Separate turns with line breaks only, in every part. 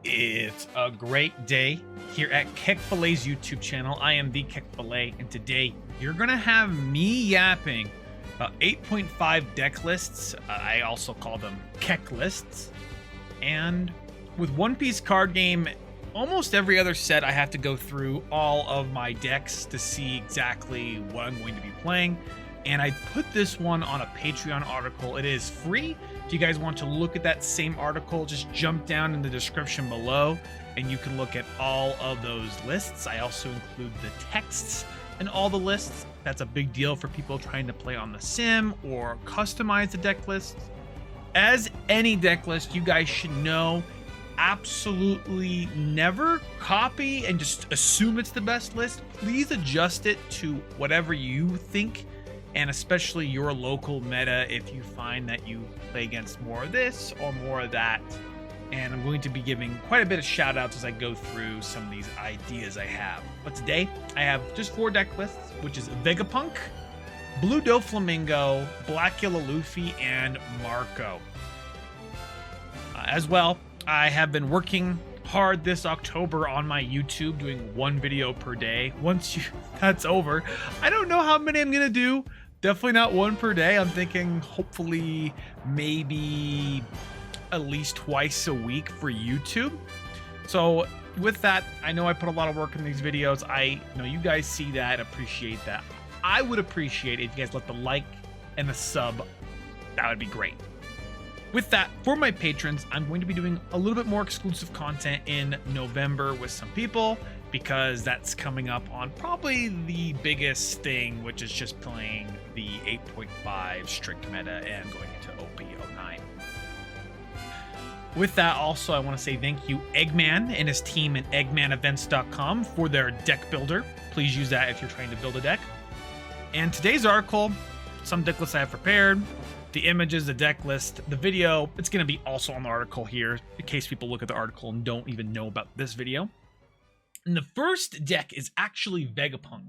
It's a great day here at KEKLISTS YouTube channel. I am the KEKLISTS, and today you're gonna have me yapping about 8.5 deck lists. I also call them KEKLISTS. And with One Piece card game, almost every other set I have to go through all of my decks to see exactly what I'm going to be playing. And I put this one on a Patreon article. It is free. If you guys want to look at that same article, just jump down in the description below and you can look at all of those lists. I also include the texts in all the lists. That's a big deal for people trying to play on the sim or customize the deck lists. As any deck list, you guys should know, absolutely never copy and just assume it's the best list. Please adjust it to whatever you think, and especially your local meta if you find that you play against more of this or more of that. And I'm going to be giving quite a bit of shout outs as I go through some of these ideas I have. But today I have just 4 deck lists, which is VEGAPUNK, Blue Doflamingo, Black Yellow Luffy, and Marco. As well, I have been working hard this October on my YouTube, doing 1 video per day. Once that's over, I don't know how many I'm gonna do. Definitely not 1 per day. I'm thinking hopefully maybe at least twice a week for YouTube. So with that, I know I put a lot of work in these videos. I know you guys see that, appreciate that. I would appreciate it if you guys let the like and the sub. That would be great. With that, for my patrons, I'm going to be doing a little bit more exclusive content in November with some people, because that's coming up on probably the biggest thing, which is just playing the 8.5 strict meta and going into OP09. With that, also, I want to say thank you Eggman and his team at eggmanevents.com for their deck builder. Please use that if you're trying to build a deck. And today's article, some deck lists I have prepared, the images, the deck list, the video, it's going to be also on the article here in case people look at the article and don't even know about this video. And the first deck is actually VEGAPUNK.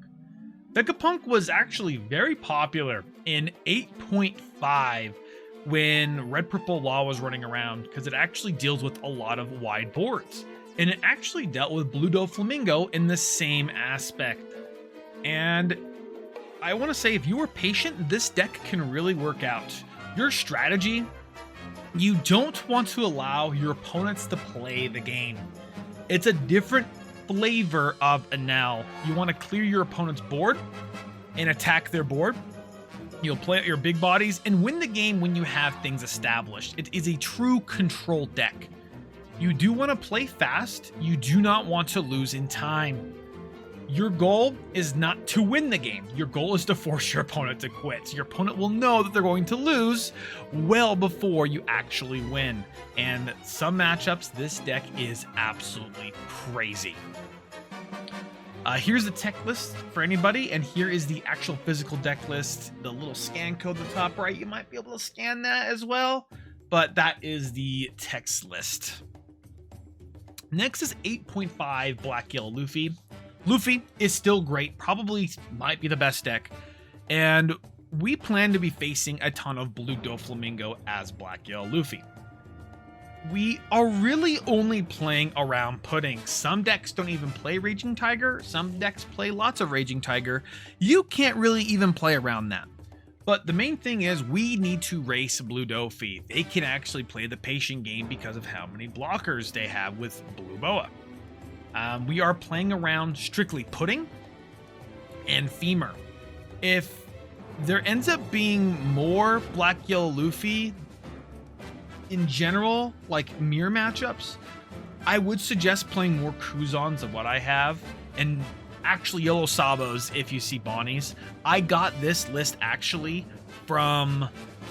VEGAPUNK was actually very popular in 8.5 when Red Purple Law was running around, because it actually deals with a lot of wide boards. And it actually dealt with Blue Doflamingo in the same aspect. And I want to say, if you were patient, this deck can really work out. Your strategy, you don't want to allow your opponents to play the game. It's a different flavor of Enel. You want to clear your opponent's board and attack their board. You'll play out your big bodies and win the game when you have things established. It is a true control deck. You do want to play fast. You do not want to lose in time. Your goal is not to win the game. Your goal is to force your opponent to quit. Your opponent will know that they're going to lose well before you actually win. And some matchups, this deck is absolutely crazy. Here's the tech list for anybody, and here is the actual physical deck list. The little scan code at the top right, you might be able to scan that as well, but that is the text list. Next is 8.5 Black Yellow Luffy. Luffy is still great, probably might be the best deck, and we plan to be facing a ton of Blue Doflamingo as Black Yellow Luffy. We are really only playing around Pudding. Some decks don't even play Raging Tiger, some decks play lots of Raging Tiger. You can't really even play around that. But the main thing is we need to race Blue Doffy. They can actually play the patient game because of how many blockers they have with Blue Boa. We are playing around strictly Pudding and Femur. If there ends up being more Black Yellow Luffy in general, like mirror matchups, I would suggest playing more Kuzons of what I have, and actually Yellow Sabos if you see Bonnies. I got this list actually from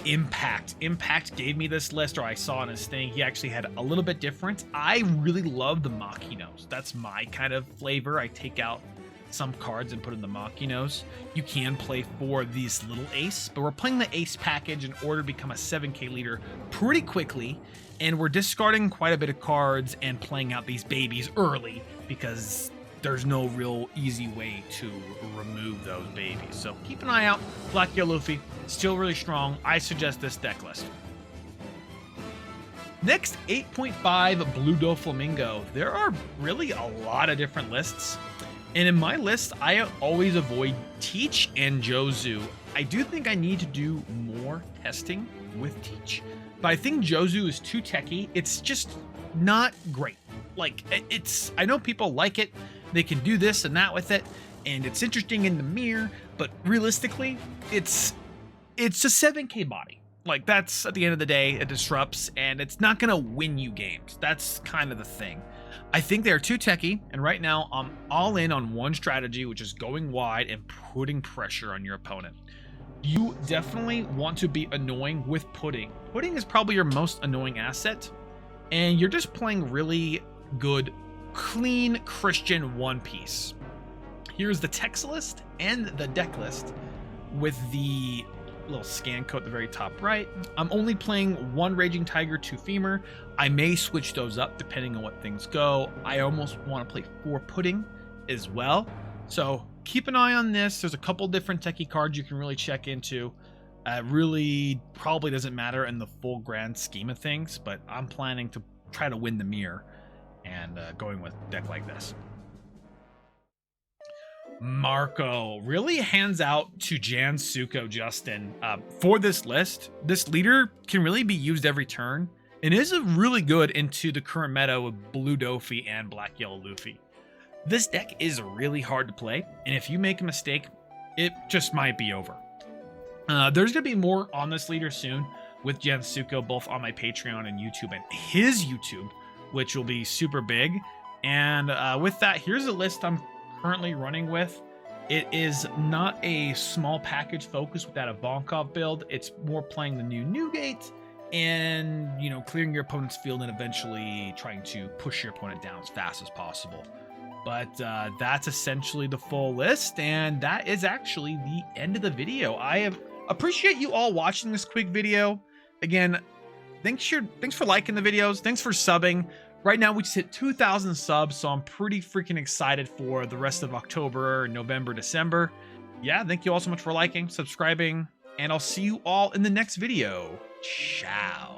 Impact. Impact gave me this list, or I saw in his thing. He actually had a little bit different. I really love the Machinos. That's my kind of flavor. I take out some cards and put in the Machinos. You can play for these little ace, but we're playing the ace package in order to become a 7k leader pretty quickly, and we're discarding quite a bit of cards and playing out these babies early because there's no real easy way to remove those babies. So keep an eye out. Black Yellow Luffy, still really strong. I suggest this deck list. Next, 8.5 Blue Doflamingo. There are really a lot of different lists. And in my list, I always avoid Teach and Jozu. I do think I need to do more testing with Teach, but I think Jozu is too techy. It's just not great. Like, I know people like it. They can do this and that with it, and it's interesting in the mirror, but realistically, it's a 7K body. Like, that's, at the end of the day, it disrupts, and it's not going to win you games. That's kind of the thing. I think they're too techy, and right now, I'm all in on one strategy, which is going wide and putting pressure on your opponent. You definitely want to be annoying with pudding. Pudding is probably your most annoying asset, and you're just playing really good, clean Christian one piece. Here's the text list and the deck list with the little scan code at the very top right. I'm only playing 1 Raging Tiger, 2 Femur. I may switch those up depending on what things go. I almost want to play 4 Pudding as well. So keep an eye on this. There's a couple different techie cards you can really check into. Really probably doesn't matter in the full grand scheme of things, but I'm planning to try to win the mirror and going with a deck like this. Marco really hands out to Jansuko Justin for this list. This leader can really be used every turn and is really good into the current meta with Blue Doffy and Black Yellow Luffy. This deck is really hard to play, and if you make a mistake, it just might be over. There's going to be more on this leader soon with Jansuko, both on my Patreon and YouTube, and his YouTube, which will be super big. And with that, here's a list I'm currently running with. It is not a small package focus with that Ivankov build. It's more playing the new Newgate and, you know, clearing your opponent's field and eventually trying to push your opponent down as fast as possible. But that's essentially the full list, and that is actually the end of the video. I appreciate you all watching this quick video. Again, thanks for liking the videos. Thanks for subbing. Right now, we just hit 2,000 subs, so I'm pretty freaking excited for the rest of October, November, December. Yeah, thank you all so much for liking, subscribing, and I'll see you all in the next video. Ciao.